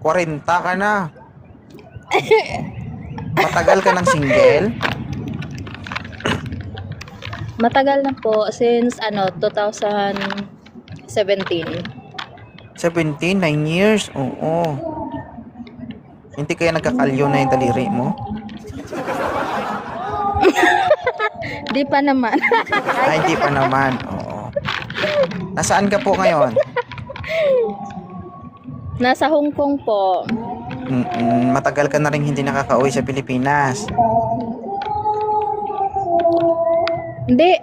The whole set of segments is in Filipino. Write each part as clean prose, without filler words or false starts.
40 ka na. Matagal ka ng single? Matagal na po, since 2017. 17, 9 years? Oo. Hindi kaya nagkakalyo na yung daliri mo? Di pa naman. Ay, hindi pa naman. Oo. Nasaan ka po ngayon? Nasa Hong Kong po. Matagal ka na rin hindi nakakauwi sa Pilipinas. Hindi,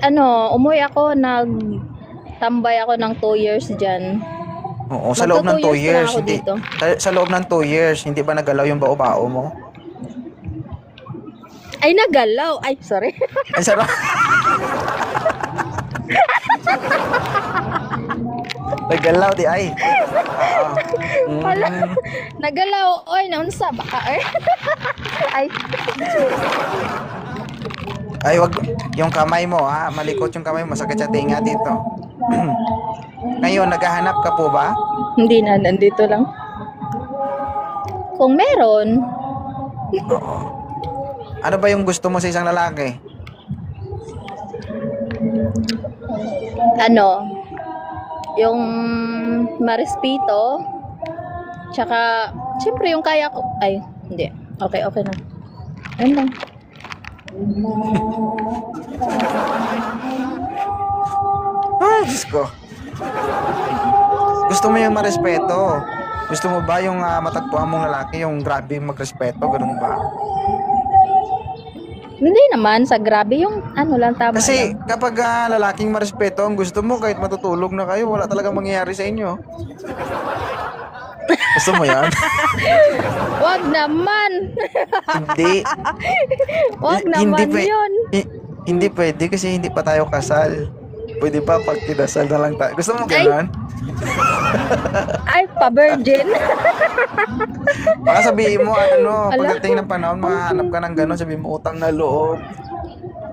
umuwi ako, nagtambay ako ng 2 years dyan. Oo, sa loob ng 2 years. Ako Hindi, dito. sa loob ng 2 years, hindi ba nagalaw yung bao-bao mo? Ay, nagalaw. Ay, sorry. Ay, sarap. Nagalaw di ay. Oo. Wala. Nagalaw. Oy, naunsa baka ay. Ay, wag yung kamay mo ha, malikot yung kamay mo, sakit sa tinga dito. Ngayon, naghahanap ka po ba? Hindi na, nandito lang. Kung meron, Oo. Ano ba yung gusto mo sa isang lalaki? yung marespeto, tsaka, siyempre yung kaya ko, ay, hindi. Okay na. Ayun lang. Ay, Diyos ko. Gusto mo yung marespeto? Gusto mo ba yung matagpuan mong lalaki, yung grabe magrespeto, ganun ba? Hindi naman, sa grabe yung lang, tama Kasi lang. kapag lalaking marespeto ang gusto mo, kahit matutulog na kayo, wala talagang mangyayari sa inyo. Gusto mo yan? Wag naman! Hindi. Wag Hindi naman pwe- yun! Hindi pwede kasi hindi pa tayo kasal. Pwede pa pag kinasal na lang tayo. Gusto mo gano'n? Ay, pa-virgin! Baka sabihin mo, pagdating ng panahon, mahanap ka ng gano'n, sabihin mo, utang na loob.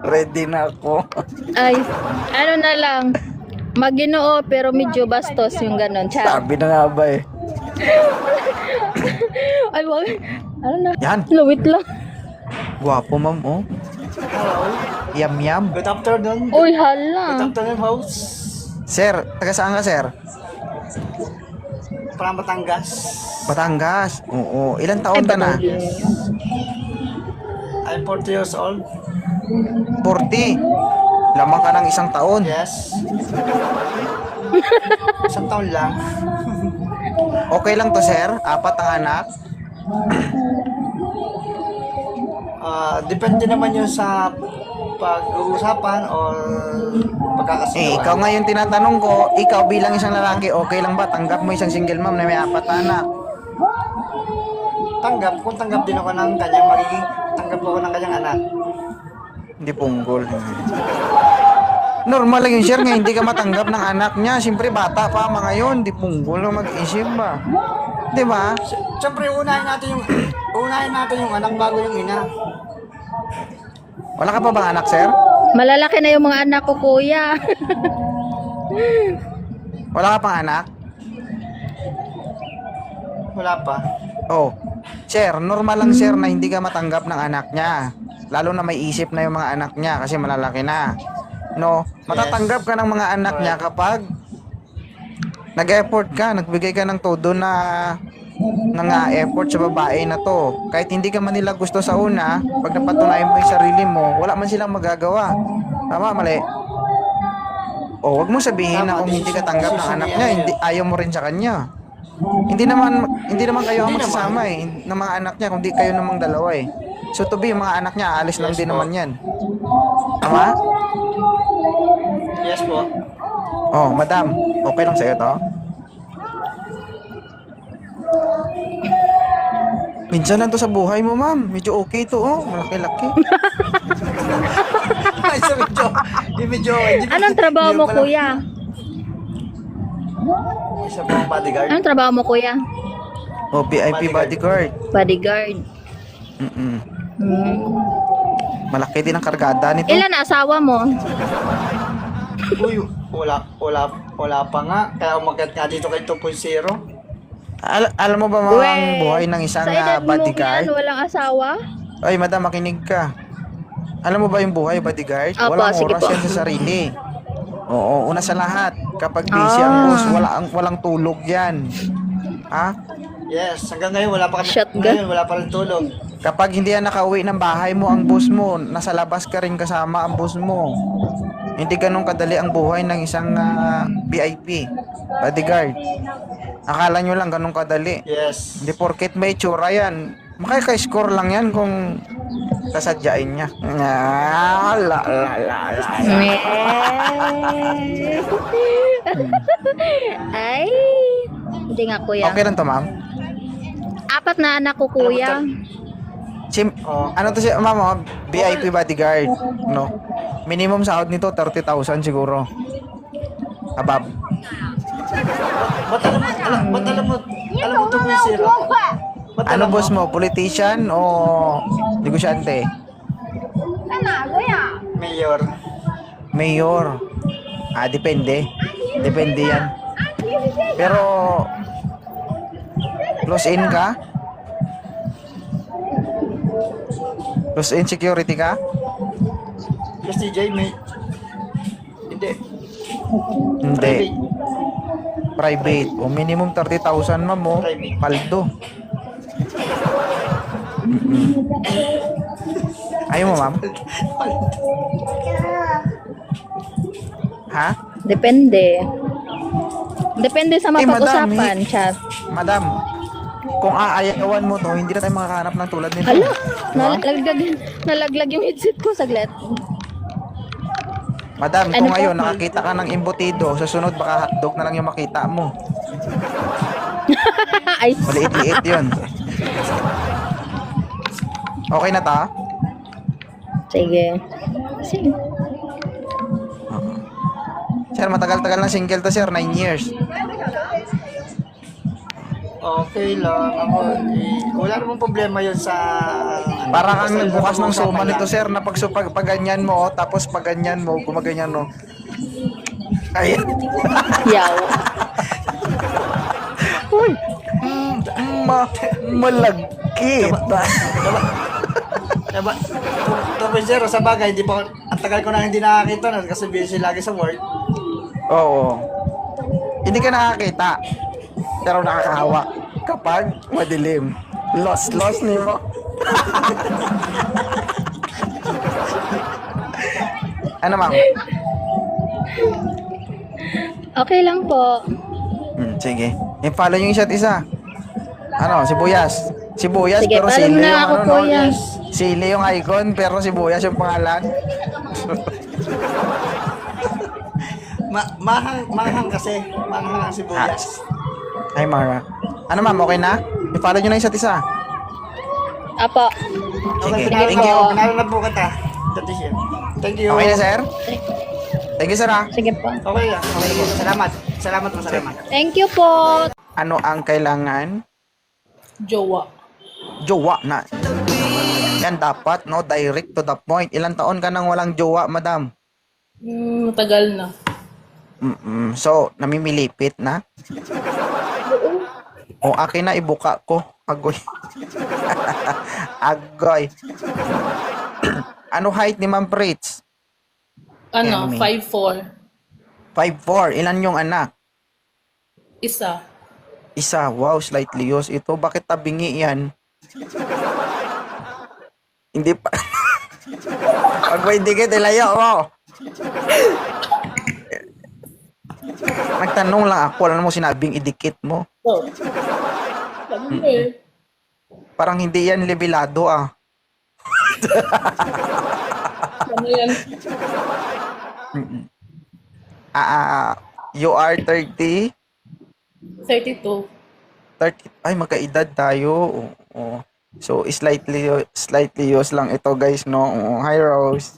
Ready na ako. Ay, na lang. Maginoo pero medyo bastos yung ganon. Char. Sabi na nga ba eh. Ay, wag. Na? Yan. Lawit lang. Gwapo, ma'am, oh. Yam yam. Good afternoon. Uy, Good hala. afternoon, host. Sir, taga saan ka, sir? From Batangas. Batangas. Oo. Ilan taon ka na? I'm 40 years old. 40. Lamang ka ng isang taon. Yes. Isang taon lang. Okay lang to, sir? 4 ang anak? Depende naman yun sa pag-uusapan o pagkakasunduan. Ikaw ngayon tinatanong ko, ikaw bilang isang lalaki, okay lang ba? Tanggap mo isang single mom na may 4 na anak? Kung tanggap din ako ng kanyang tanggap ako ng kanyang anak. Hindi punggol. Normal lang yun, sir, nga hindi ka matanggap ng anak niya. Siyempre, bata pa mga yun. Hindi punggol na mag-isip ba? Di ba? Siyempre, unahin natin yung anak bago yung ina. Wala ka pa bang anak, sir? Malalaki na yung mga anak ko, kuya. Wala ka pang anak? Wala pa. Oh, sir, normal lang, sir, na hindi ka matanggap ng anak niya. Lalo na may isip na yung mga anak niya kasi malalaki na. No, matatanggap ka ng mga anak niya kapag nag-effort ka, nagbigay ka ng todo na effort sa babae na to. Kahit hindi ka man nila gusto sa una, pag napatunayan mo yung sarili mo, wala man silang magagawa. Tama, mali? O, wag mo sabihin na kung hindi ka tanggap ng anak niya, hindi ayaw mo rin sa kanya. Hindi naman kayo ang magsasama ng mga anak niya, kundi kayo namang dalawa eh. So to be, yung mga anak niya, aalis lang din naman yan. Tama? Yes po. Oh, madam, okay lang sa'yo to? Minsan lang to sa buhay mo, ma'am. Medyo okay to, oh. Malaki-laki. Ay, so medyo. Anong trabaho mo, kuya? Isa pong bodyguard. Anong trabaho mo, kuya? Oh, VIP bodyguard. Bodyguard. Malaki din ang kargada nito. Ilan na asawa mo? Uy, wala pa nga. Kaya umakyat nga dito kay 2.0. Alam mo ba mga ang buhay ng isang sa edad mo bodyguard? yan, walang asawa? Ay, madam, makinig ka. Alam mo ba yung buhay bodyguard? Opo, Walang sige oras po. yan sa sarili. Oo, una sa lahat, kapag busy ang boss, walang tulog yan. Ha? Yes, hanggang ngayon wala pa kami. Shotgun? Ngayon wala pa rin tulog. Kapag hindi yan nakauwi ng bahay mo ang boss mo, nasa labas ka rin kasama ang boss mo. Hindi ganun kadali ang buhay ng isang VIP, bodyguard. Akala nyo lang ganun kadali. Yes. Hindi porket may tsura yan. Makaka-score lang yan kung sasadyain niya. Ay, hindi nga kuya. Okay lang to, ma'am. 4 na anak ko kuya. Oh. Ano to si ma'am, VIP bodyguard, no? Minimum sahod nito 30,000 siguro. Above. Ba't alam mo ito may sira? Ba't Ano alam boss mo, politician o negosyante? Mayor. Mayor. Depende. Depende yan. Pero close in ka? Close in security ka? Yes, TJ, may... Hindi. Hindi. Private. O minimum 30,000 ma'am mo. Private. Paldo. Ayaw mo ma'am? Ha? Depende. Depende sa madam, mapag-usapan, chat. Madam, kung aayawan mo to, hindi na tayo makakahanap ng tulad nito. Hala, Diba? nalaglag yung headset ko saglit. Madam, Ano kung po? ngayon nakakita ka ng embutido, sa sunod baka hotdog na lang yung makita mo. Ay, Maliit-liit yun. Okay na ta? sige. Sige. Sir, matagal-tagal na single to sir, 9 years. Okay lang. Ako, wala namang problema yun sa... Para kang basta nagbukas ng usapan suma lang. nito sir, na pag ganyan mo, tapos pag ganyan mo, gumaganyan mo. Ay, Yaw. malagkit. Diba? Tapos zero, sa bagay, di pa, ang tagal ko na hindi nakakita na kasi busy lagi sa work. Oo. Hindi ka nakakita, pero nakakahawak kapag madilim. Lost ni mo. Ano ma'am? Okay lang po. Sige. I-follow yung isa't isa. Ano, sibuyas. Sibuyas, Sige, pero follow sili na yung ako, ano, no? kuya. Sili yung icon, pero sibuyas yung pangalan. Manghang kasi. Manghang ang sibuyas. Ay, Mara. Ano ma'am, okay na? I-follow nyo na isa't isa. Apo. Sige, Pinalo thank na you. po. Pinalo na po kita. Thank you. Okay na, sir? Thank you, sir, ha? Sige po. Okay lang. Okay po. Salamat. Salamat po. Salamat. Thank you po. Ano ang kailangan? Jowa. Jowa na. Yan dapat, no? Direct to the point. Ilang taon ka nang walang jowa, madam? Matagal na. So, namimilipit na? O, akin na, ibuka ko. Agoy. Agoy. Ano height ni Ma'am Pritz? Ano, Emmy. 5'4". 5'4". Ilan yung anak? Isa. Isa. Wow, slightly used. Ito, bakit tabingi yan? Hindi pa. Pag may dikit, ilayo mo. Nagtanong lang ako, alam mo sinabing idikit mo. So, sabi mo eh. Parang hindi yan levelado ah. Ano yan? You are 30? 32. 30, ay magkaedad tayo. Oo. So slightly used lang ito guys no. Hi Rose.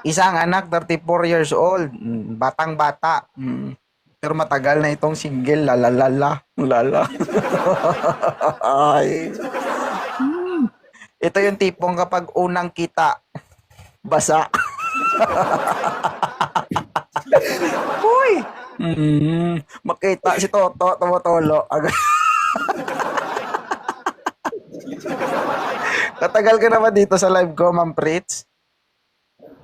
Isang anak 34 years old. Batang-bata. Pero matagal na itong single. Lalalala. Lala. Ay. Ito yung tipong kapag unang kita basa. Uy, Makita si Toto, tumutolo. Agad. Katagal ka na ba dito sa live ko, Ma'am Fritz?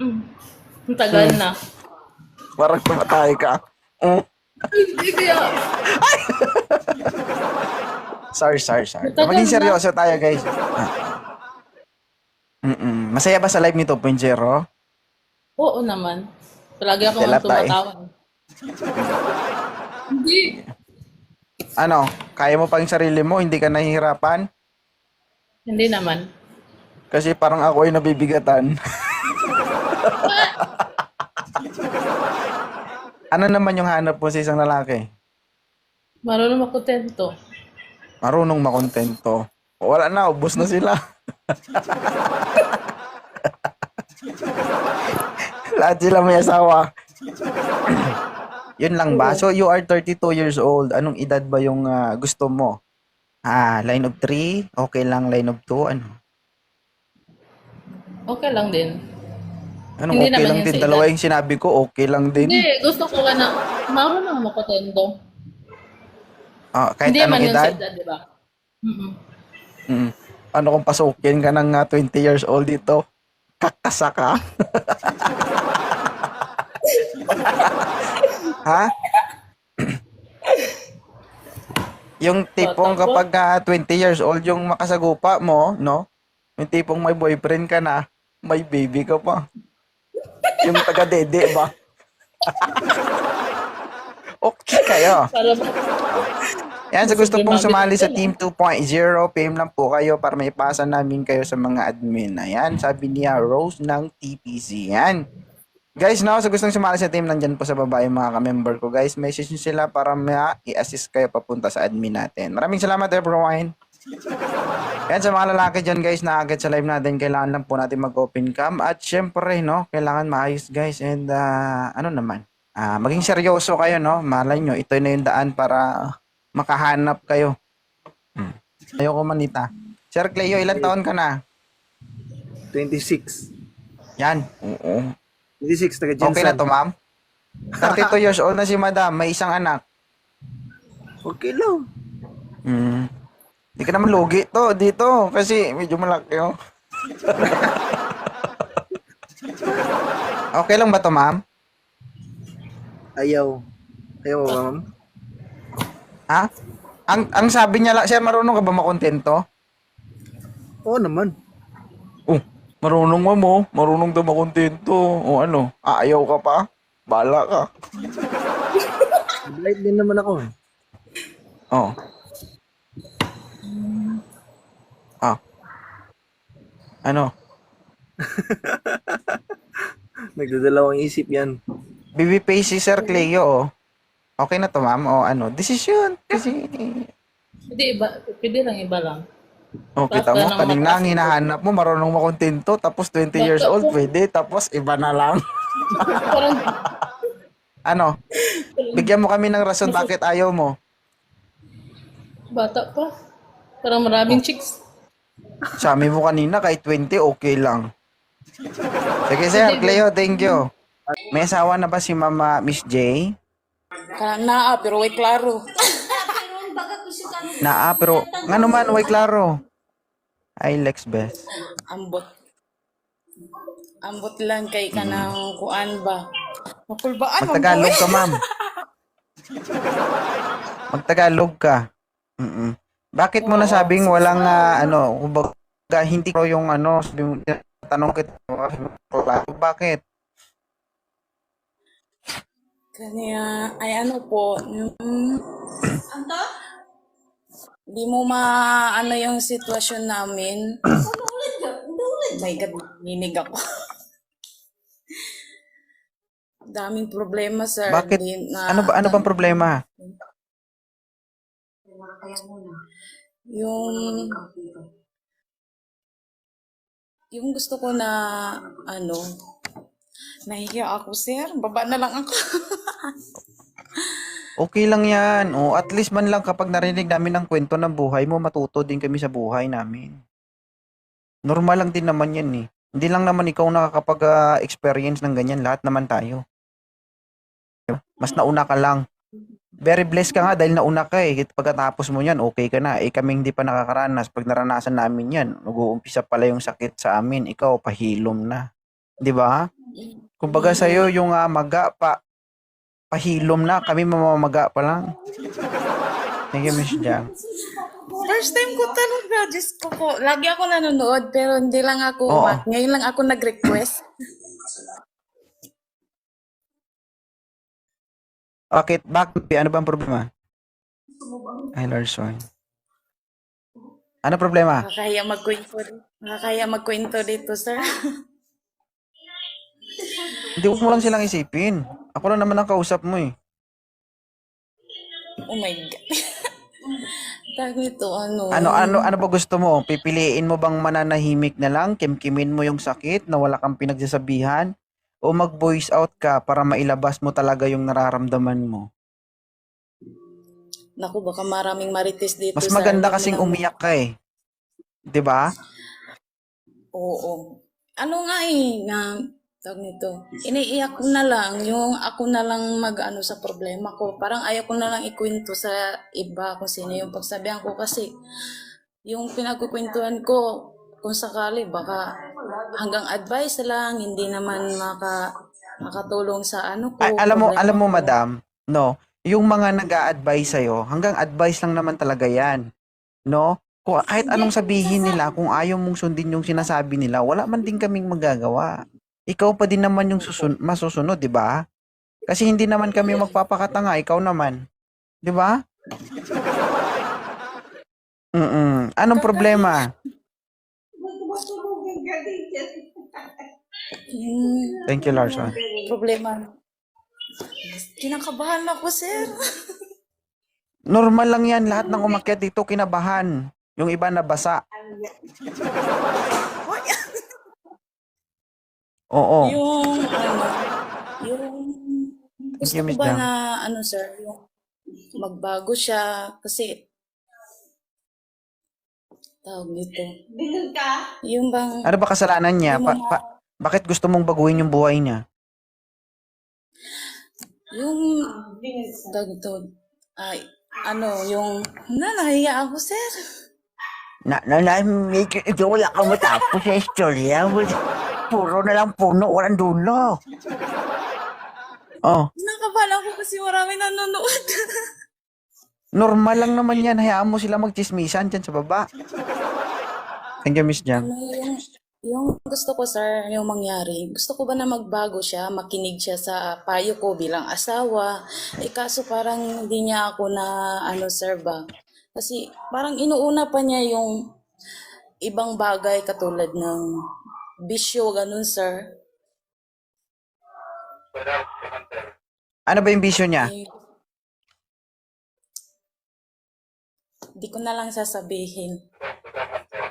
Ang tagal na. Parang tumatay ka. Hindi kaya. Sorry. Matagal Maging na. seryoso tayo, guys. Masaya ba sa live ni 2.0? Oo naman. Palagi ako Delata eh. tumatawa. Hindi. Ano, kaya mo pa yung sarili mo, hindi ka nahihirapan? Hindi naman. Kasi parang ako ay nabibigatan. Ano naman yung hanap mo sa isang lalaki? Marunong makontento. Marunong makontento. Wala na, ubos na sila. Lahat sila may asawa. Yun lang ba? So you are 32 years old. Anong edad ba yung gusto mo? Line of 3? Okay lang line of 2? Ano? Okay lang din. Anong Hindi okay naman lang yun din? sa Dalawa edad. yung sinabi ko, okay lang din. Hindi, gusto ko ka na marunong makontento. Kahit Hindi anong man yun sa edad? edad, di ba? Mm-mm. Mm. Ano kung pasukin ka ng 20 years old dito? Kakasa ka? Ha? Yung tipong Bata pa. kapag 20 years old yung makasagupa mo, no? Yung tipong may boyfriend ka na, may baby ka pa. Yung taga-dede ba? Okay kayo. Para ba? Yan, sa gusto pong Sobrang sumali sa mabilis Team 2.0, PM lang po kayo para maipasa namin kayo sa mga admin. Ayan, sabi niya Rose ng TPC. Yan. Guys, no, sa gustong sumali sa team, nandyan po sa baba yung mga ka-member ko. Guys, message nyo sila para i-assist kayo papunta sa admin natin. Maraming salamat, everyone. Yan, sa mga lalaki dyan, guys, na agad sa live natin, kailangan lang po natin mag-open cam. At syempre, no, kailangan maayos, guys. And, ano naman, maging seryoso kayo, no. Malay nyo, ito na yung daan para makahanap kayo. Ayoko manita. Sir Cleo, ilan taon ka na? 26. Yan. Oo. 26, taga Okay na Jensan. to, ma'am? 32 years old na si madam. May isang anak. Okay lang. Hindi ka naman lugi to dito. Kasi medyo malaki, oh. Okay lang ba to, ma'am? Ayaw. Ayaw mo ba, ma'am? Ha? Ang sabi niya lang, sir, marunong ka ba makontento? Oo naman. Oh, marunong mo. Marunong daw makontento. O ano, ayaw ka pa? Bala ka. Light din naman ako. Oh. Ano? Nagdadalawang isip yan. BB Pay si Sir Cleo, oh. Okay na to, ma'am? O ano? Desisyon. Kasi, Hindi, iba. Pwede lang, iba lang. oh, kita mo, Basta nang kanina ang mataas. hinahanap mo, marunong makontento, tapos 20 years Bata old, po. pwede, tapos iba na lang. Parang, Ano? Bigyan mo kami ng rason bakit ayaw mo. bata pa. Parang maraming chicks. Sabi mo kanina, kahit 20, okay lang. Sige, Sir Cleo, thank you. May asawa na ba si Mama Miss J? Naa, pero way klaro. Pero, nga naman, way klaro. Ay, Lex Best. Ambot. Ambot lang kay kanang kuan ba. Makulbaan mo Magtagalog ka, ma'am. Magtagalog ka. Bakit mo nasabing walang, kumbaga, hindi ko yung, sabi mo, tanong kita, bakit? Kanya, ay ano po, yung... Di mo ano yung sitwasyon namin. Oh my God, ninig ako. Daming problema, sir. Bakit? Di Ano bang problema? Yung... Yung gusto ko na, nahihiya ako, sir. Baba na lang ako. Okay lang yan. O, at least man lang kapag narinig namin ng kwento ng buhay mo, matuto din kami sa buhay namin. Normal lang din naman yan eh. Hindi lang naman ikaw nakakapag-experience ng ganyan. Lahat naman tayo. Mas nauna ka lang. Very blessed ka nga dahil nauna ka eh. Pagkatapos mo yan, okay ka na. Kaming hindi pa nakakaranas. Pag naranasan namin yan, nag-uumpisa pala yung sakit sa amin. Ikaw, pahilom na. Di ba? Kumbaga sa'yo, yung maga pa, pahilom na. Kami mamamaga pa lang. Thank you, Miss Jang. First time ko talaga, Diyos ko po. Lagi ako nanonood, pero hindi lang ako Oo. Ngayon lang ako nag-request. Bakit? Ano ba ang problema? Ay, Larson. Ano problema? Nakakaya magkwento dito, sir. Hindi, huwag mo lang silang isipin. Ako lang naman ang kausap mo eh. Oh my God. Tawag nito, Ano ba gusto mo? Pipiliin mo bang mananahimik na lang? Kimkimin mo yung sakit na wala kang pinagsasabihan? O mag-voice out ka para mailabas mo talaga yung nararamdaman mo? Naku, baka maraming marites dito. Mas sir. maganda Hindi kasing mo na- umiyak ka eh. 'Di ba? Oo. Ano nga tawag nito, iniiyak ko na lang, yung ako na lang mag-ano sa problema ko. Parang ayaw ko na lang ikwento sa iba kung sino yung pagsabihan ko kasi yung pinagkukwentuhan ko, kung sakali, baka hanggang advice lang, hindi naman makatulong sa ano ko. Ay, problema alam mo ko. madam, no, yung mga nag-a-advise sa'yo, hanggang advice lang naman talaga yan. No? Kung kahit anong sabihin nila, kung ayaw mong sundin yung sinasabi nila, wala man din kaming magagawa. Ikaw pa din naman yung masusunod, di ba? Kasi hindi naman kami magpapakatanga, ikaw naman. Di ba? Anong problema? Yung Thank you, Larson. problema. Kinakabahan ako, sir. Normal lang yan. Lahat ng umakyat dito, kinabahan. Yung iba nabasa. Oo. Yung gusto Thank you, ko Miss ba Jam. na, sir, yung magbago siya kasi tawag nito. Yung bang, Ano ba kasalanan niya? yung mga, Bakit gusto mong baguhin yung buhay niya? yung, tawag nito, yung, nahiya ako, sir. Nanahimik ito, wala kang matapos sa istorya. Puro na lang puno, walang dulo. Oh, Nakabahan ako kasi marami nanonood. normal lang naman yan. Hayaan mo sila magchismisan dyan sa baba. Thank you, Miss Jam. Yung gusto ko, sir, yung mangyari, gusto ko ba na magbago siya, makinig siya sa payo ko bilang asawa. Kaso parang hindi niya ako na, sir ba? Kasi parang inuuna pa niya yung ibang bagay katulad ng bisyo, ganun, sir. Ano ba yung vision niya? Hindi ko na lang sasabihin.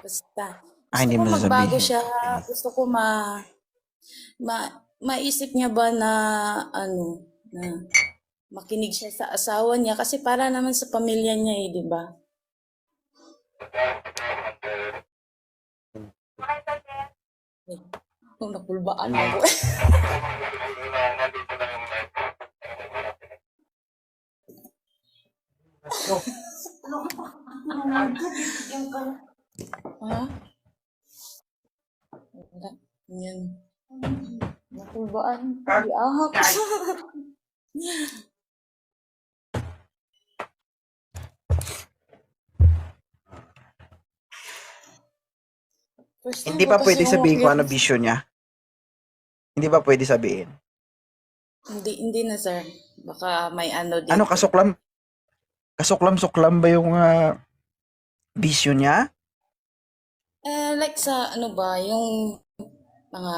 Basta, Hindi mo magbago sasabihin. siya. Gusto ko maisip niya ba na, na makinig siya sa asawa niya. Kasi para naman sa pamilya niya di ba? Kung napulbaan ako. Ha? Wala. Yan. Napulbaan. Hindi ahak. First time Hindi ko pa kasi pwede sabihin kung ano umakyat. vision niya. Hindi ba pwede sabihin? Hindi na, sir. Baka may dito. Ano, kasuklam ba yung vision niya? Like sa yung mga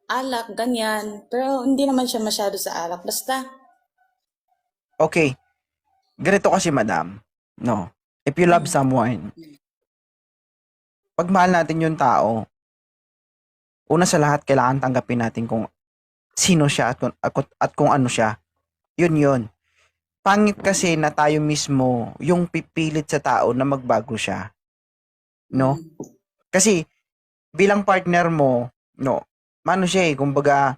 alak, ganyan. Pero hindi naman siya masyado sa alak. Basta, Okay. Ganito kasi, madam. No. If you love someone, pag mahal natin yung tao, una sa lahat, kailangan tanggapin natin kung sino siya at kung ano siya. Yun. Pangit kasi na tayo mismo yung pipilit sa tao na magbago siya. No? Kasi, bilang partner mo, no, mano siya kumbaga,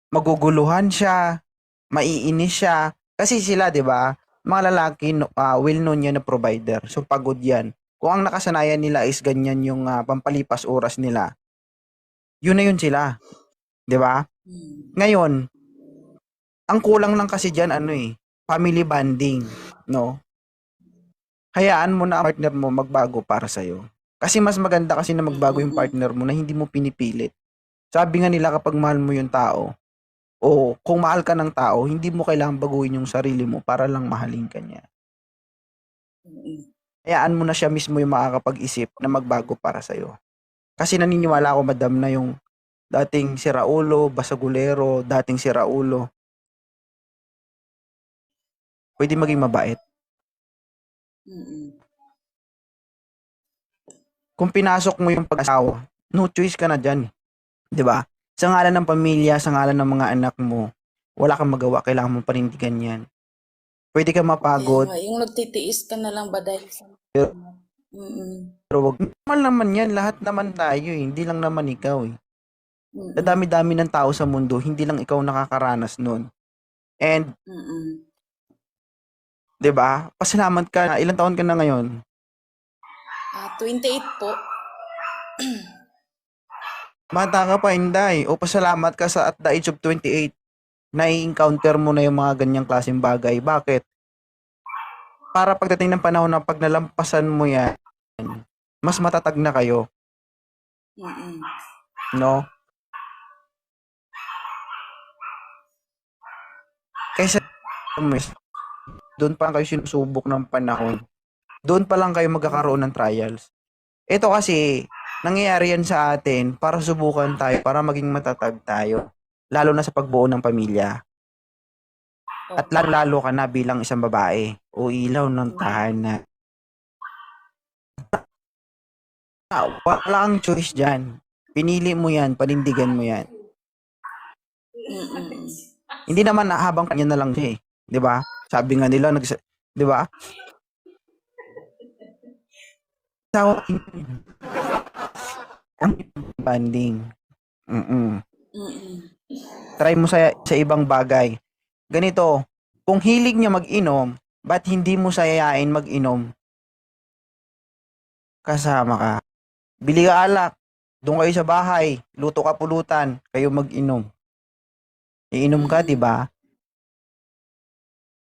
maguguluhan siya, maiinis siya. Kasi sila, di ba, mga lalaki, well known yan na provider. So, pagod yan. Kung ang nakasanayan nila is ganyan yung pampalipas oras nila, yun na yun sila. Di ba? Mm. Ngayon, ang kulang lang kasi dyan, family bonding. No? Hayaan mo na ang partner mo magbago para sa'yo. Kasi mas maganda kasi na magbago yung partner mo na hindi mo pinipilit. Sabi nga nila kapag mahal mo yung tao, o kung mahal ka ng tao, hindi mo kailangang baguhin yung sarili mo para lang mahalin ka niya. Mm. Hayaan mo na siya mismo yung makakapag-isip na magbago para sa'yo. Kasi naniniwala ako, madam, na yung dating siraulo, basagulero, dating siraulo, pwede maging mabait. Mm. Kung pinasok mo yung pag-asawa, no choice ka na dyan. 'Di ba? Sa ngalan ng pamilya, sa ngalan ng mga anak mo, wala kang magawa, kailangan mo panindigan yan. Pwede ka Kaya mapagod, nga, yung nagtitiis ka na lang ba dahil sa... Pero- Mm. pero wag. Normal naman yan, lahat naman tayo eh. Hindi lang naman ikaw eh. Mm. Sa dami-dami ng tao sa mundo, hindi lang ikaw nakakaranas nun. And, Mm. 'di ba? Pasalamat ka na. Ilang taon ka na ngayon? 28 po. Bata ka pa, Inday. O pasalamat ka sa at the age of 28 na i-encounter mo na yung mga ganyang klaseng bagay. Bakit? Para pagdating ng panahon na pag nalampasan mo yan, mas matatag na kayo, Mm. no? Kaysa doon pa lang kayo sinusubok ng panahon. Doon pa lang kayo magkakaroon ng trials. Ito kasi, nangyayari yan sa atin para subukan tayo, para maging matatag tayo. Lalo na sa pagbuo ng pamilya. At lalo ka na bilang isang babae o ilaw ng tahanan. Wala kang choice dyan. Pinili mo yan, panindigan mo yan. Mm. Hindi naman habang kanya na lang siya eh. 'Di ba? Sabi nga nila, 'di ba? Ang banding. Mm. Mm. Try mo sa ibang bagay. Ganito, kung hilig niya mag-inom, ba't hindi mo sayayain mag-inom? Kasama ka. Bili ka alak. Doon kayo sa bahay. Luto ka pulutan. Kayo mag-inom. Iinom ka, di ba?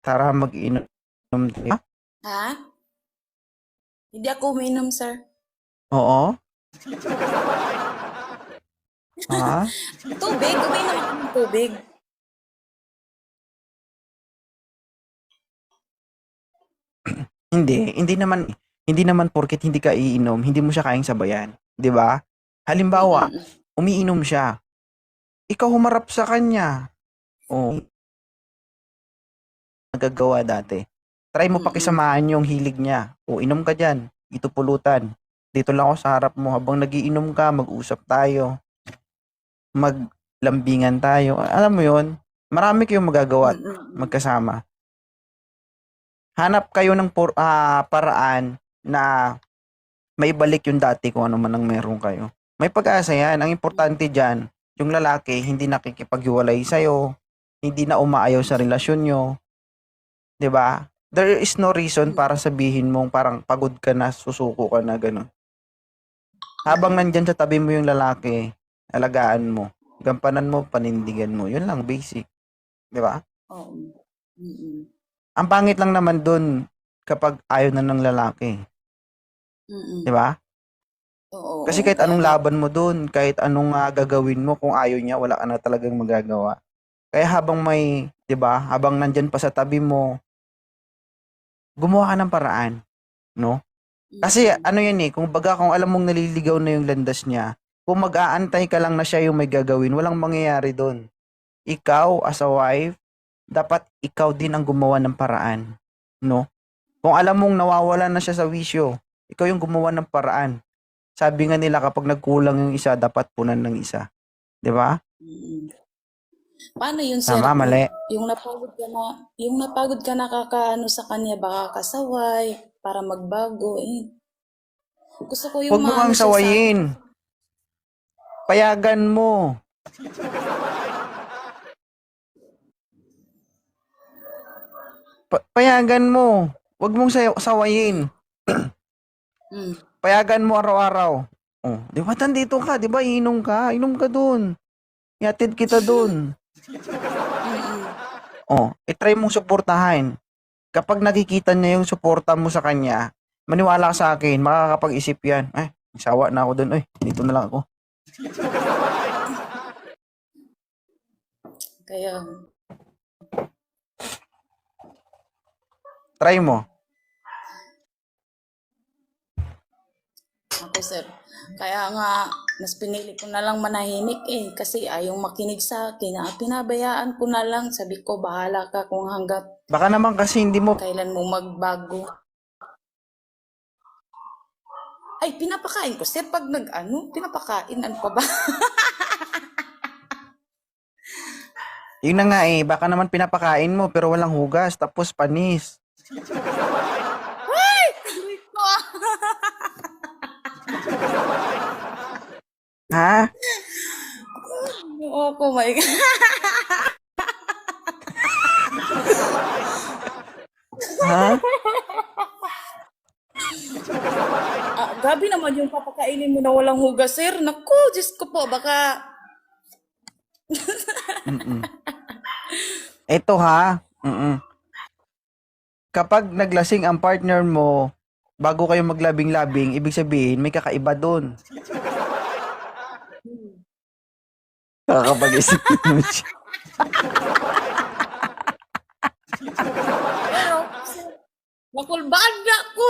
Tara mag-inom. Ha? Ha? Hindi ako uminom, sir. Oo? Ha? Tubig? Uminom ako ng tubig. Hindi naman porket hindi ka iinom, hindi mo siya kayang sabayan, 'di ba? Halimbawa, umiinom siya. Ikaw humarap sa kanya. Oh, nagagawa dati. Try mo pakisamahan yung hilig niya. O inom ka diyan, ito pulutan. Dito lang ako sa harap mo habang nagiinom ka, mag-usap tayo. Maglambingan tayo. Alam mo 'yon? Marami kayong magagawa magkasama. Hanap kayo ng paraan na maibalik yung dati kung ano man ang meron kayo. May pag-asa yan. Ang importante dyan, yung lalaki hindi nakikipaghiwalay sa'yo, hindi na umaayaw sa relasyon nyo. 'Di ba? There is no reason para sabihin mong parang pagod ka na, susuko ka na, gano'n. Habang nandyan sa tabi mo yung lalaki, alagaan mo, gampanan mo, panindigan mo. Yun lang, basic. 'Di ba? Oo. Mm. Ang pangit lang naman dun kapag ayaw na ng lalaki. Mm. 'Di ba? Oo. Kasi kahit anong laban mo dun, kahit anong gagawin mo, kung ayaw niya, wala ka na talagang magagawa. Kaya habang may, 'di ba, habang nandyan pa sa tabi mo, gumawa ka ng paraan, no? Kasi ano yan eh, kung alam mong naliligaw na yung landas niya, kung mag-aantay ka lang na siya yung may gagawin, walang mangyayari doon. Ikaw as a wife, dapat ikaw din ang gumawa ng paraan, no? Kung alam mong nawawala na siya sa wisyo, ikaw yung gumawa ng paraan. Sabi nga nila kapag nagkulang yung isa, dapat punan ng isa. 'Di ba? Mm. Paano yun, sir? Tama, mali. Yung napagod ka na kakaano sa kanya, baka kasaway, para magbago, eh. Gusto ko yung Huwag mo kang siya sa- sawayin. Payagan mo. Payagan mo. Huwag mong sawayin. Mm. Payagan mo araw-araw. Oh, di ba nandito ka? Di ba inom ka? Inom ka dun. Yatid kita dun. Mm-mm. Oh, itry mong suportahan. Kapag nakikita niya yung suporta mo sa kanya, maniwala ka sa akin, makakapag-isip yan. Sawa na ako dun. Dito na lang ako. Kaya, Try mo. ako sir, kaya nga, mas pinili ko na lang manahimik kasi ayaw makinig sa akin. Pinabayaan ko na lang, sabi ko, bahala ka kung hanggat Baka naman kasi hindi mo kailan mo magbago. Ay, pinapakain ko. Sir, pag pinapakain, ano pa ba? yun na nga baka naman pinapakain mo pero walang hugas tapos panis. Ha? Oh my God. Ha? Gabi naman yung papakainin mo na walang hugas, sir. Naku, Diyos ko po, baka... Ito ha. Kapag naglasing ang partner mo bago kayo maglabing-labing, ibig sabihin may kakaiba doon. Kakapag-isip mo siya. Pero, makulbaan na ako.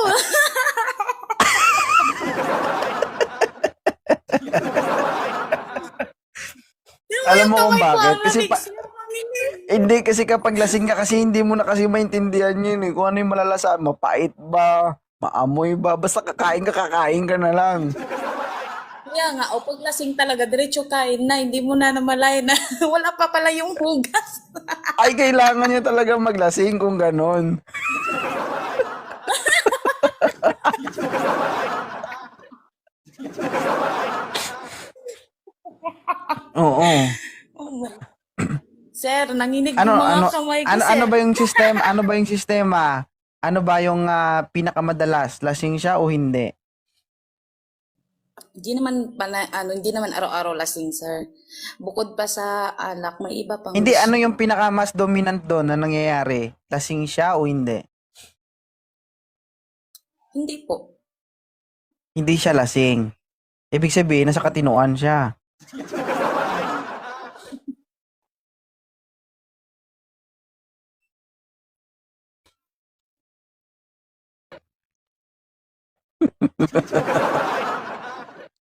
Alam mo kung bakit? Hindi kasi kapag lasing ka kasi hindi mo na kasi maintindihan yun kung ano yung malalasa. Mapait ba? Maamoy ba? Basta kakain ka na lang. Kaya nga, o pag lasing talaga, diretso kain na, hindi mo na namalayan na wala pa pala yung hugas. Ay, kailangan niya talaga maglasing kung ganon. Oo. Sir, nanginig yung mga kamay ko, sir. Ano ba yung sistema? Ano ba yung sistema? Ano ba yung pinakamadalas? Lasing siya o hindi? Hindi naman araw-araw lasing, sir. Bukod pa sa alak, may iba pang Hindi, ano yung pinaka mas dominant doon na nangyayari? Lasing siya o hindi? Hindi po. Hindi siya lasing. Ibig sabihin, nasa katinuan siya.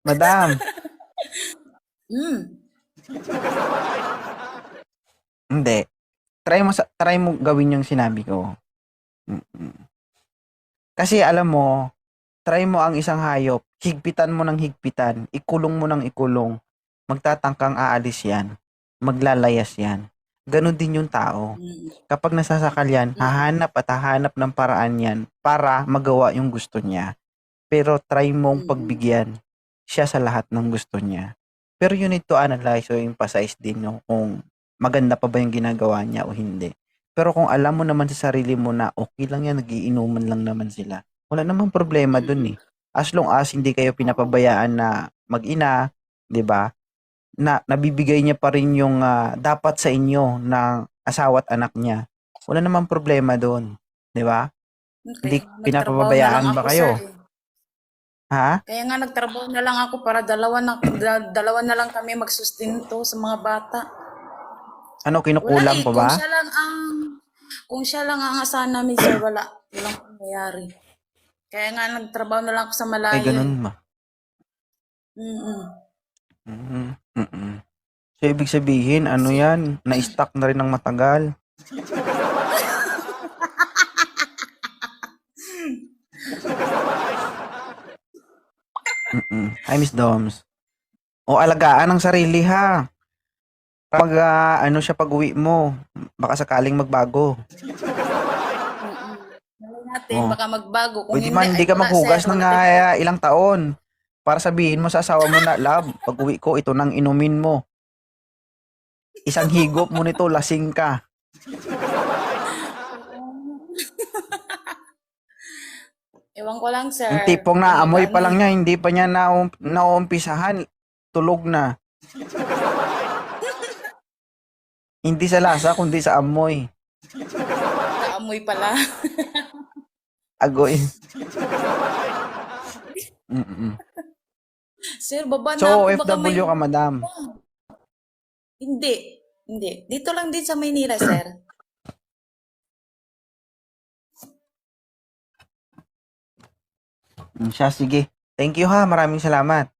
Madam, Mm. hindi. Try mo gawin yung sinabi ko. Kasi alam mo, try mo ang isang hayop, higpitan mo ng higpitan, ikulong mo ng ikulong, magtatangkang aalis yan, maglalayas yan. Ganon din yung tao. Kapag nasasakal yan, hahanap at hahanap ng paraan yan para magawa yung gusto niya. Pero try mong pagbigyan siya sa lahat ng gusto niya. Pero you need to analyze o emphasize din kung maganda pa ba yung ginagawa niya o hindi. Pero kung alam mo naman sa sarili mo na okay lang yan, nagiinuman lang naman sila, wala namang problema dun As long as hindi kayo pinapabayaan na mag-ina, 'di ba? Na nabibigay niya pa rin yung dapat sa inyo ng asawa at anak niya. Wala namang problema doon, 'di ba? Hindi pinapabayaan ba kayo? Ha? Kaya nga nagtrabaho na lang ako para dalawa na lang kami magsustinto sa mga bata. Ano, kinukulang pa ba? Kung siya lang ang asahan namin, sir, walang pangyayari. Kaya nga nagtrabaho na lang ako sa malayo. Ay, ganun ma. So, ibig sabihin, ano yan? Na-stuck na rin ng matagal. Hi, Miss Doms. O, alagaan ang sarili, ha? Pag, pag-uwi mo, baka sakaling magbago. Malay natin, baka magbago. Kung Pwede man, hindi ka wala, maghugas sir, ng ilang taon. Para sabihin mo sa asawa mo na, love, pag-uwi ko, ito nang inumin mo. Isang higop mo nito, lasing ka. Ewan ko lang, sir. Yung tipong naamoy pa lang niya, hindi pa niya nauumpisahan, tulog na. Hindi sa lasa, kundi sa amoy. Naamoy pala. Agoy. Mm-mm. Sir, baba na So, ako. Baka may... OFW ka, madam. Hindi. Hindi. Dito lang din sa Maynila, sir. Siya, sige. Thank you ha, maraming salamat.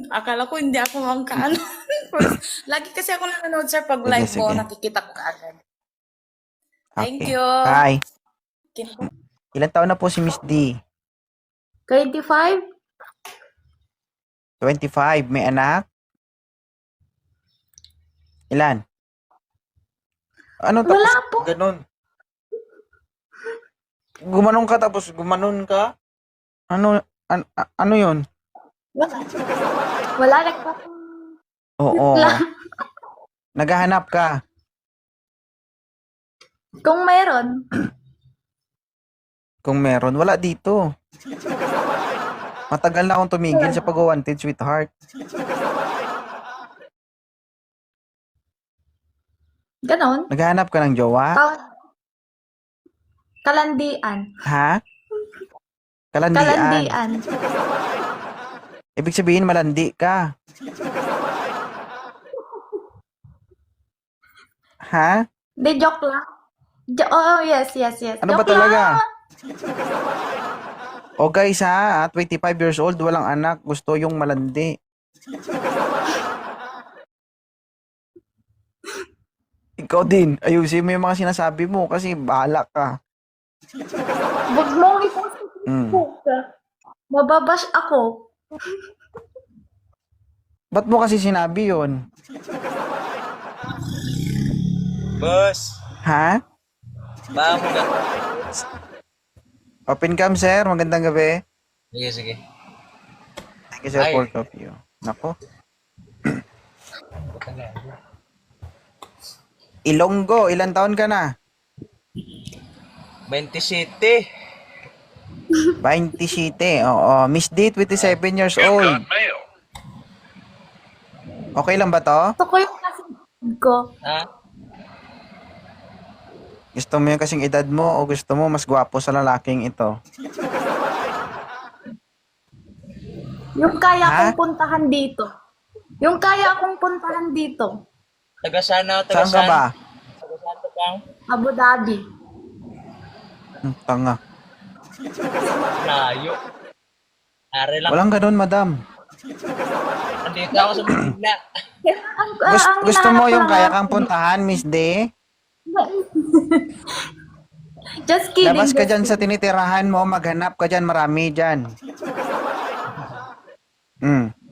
Akala ko hindi ako ang kaano. Lagi kasi ako nanonood, sir, pag Sige, live mo, sige. nakikita ko kaagad. Thank Okay. you. Bye. Ilan taon na po si Miss D? 25? 25. May anak? Ilan? Ano tapos? Wala po. Ganon. Gumanon ka tapos gumanon ka? Ano yun? Wala nagpa... Oo. Wala. Naghahanap ka. Kung mayroon. Kung meron, wala dito. Matagal na akong tumigil sa pag-wanted, sweetheart. Ganon. Naghahanap ka ng jowa? Kalandian. Ha? Kalandian. Kalandian. Ibig sabihin, malandi ka. Ha? Di, joke lang. Oh, yes. Ano ba Joke talaga? lang. O guys ha, at 25 years old, walang anak, gusto yung malandi. Ikaw din, ayusin mo yung mga sinasabi mo kasi bahala ka. Huwag mong ipost Mm. Mababash ako. Ba't mo kasi sinabi yun? Boss, Ha? baka mo na. Open cam, sir. Magandang gabi. Sige. Thank you, sir, Ay. for coffee. Nako. Ilonggo, ilan taon ka na? 27. 27. Oo. Miss D, 27 years old. Okay lang ba to? Gusto ko yung kasing ko. Ha? Gusto mo yung kasing edad mo o gusto mo mas gwapo sa lalaking ito? Yung kaya Ha? akong puntahan dito. Yung kaya akong puntahan dito. Taga sana, taga Saan ka ba? Taga saan ka bang? Abu Dhabi. Tanga. Layo. Are lang. Walang ganun, madam. Andito ako sa Manila. Gusto mo hinahanap yung ko kaya lang- kang puntahan, Miss D? Just kidding. Labas ka dyan sa tinitirahan mo, maghanap ka dyan, marami dyan.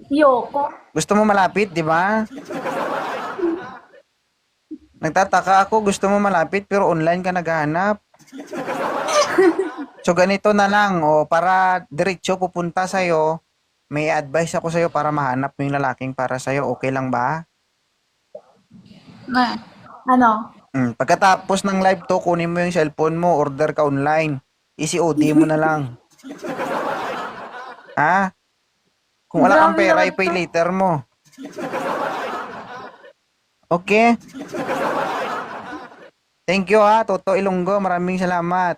Yoko. Gusto mo malapit, di ba? Nagtataka ako, gusto mo malapit pero online ka naghahanap. So ganito na lang, para diretso pupunta sa'yo, may advice ako sa'yo para mahanap mo yung lalaking para sa'yo. Okay lang ba? Ano? Pagkatapos ng live to, kunin mo yung cellphone mo, order ka online. ECOD mo na lang. Ha? Kung wala kang pera, i-pay later mo. Okay? Thank you ha, Toto Ilonggo. Maraming salamat.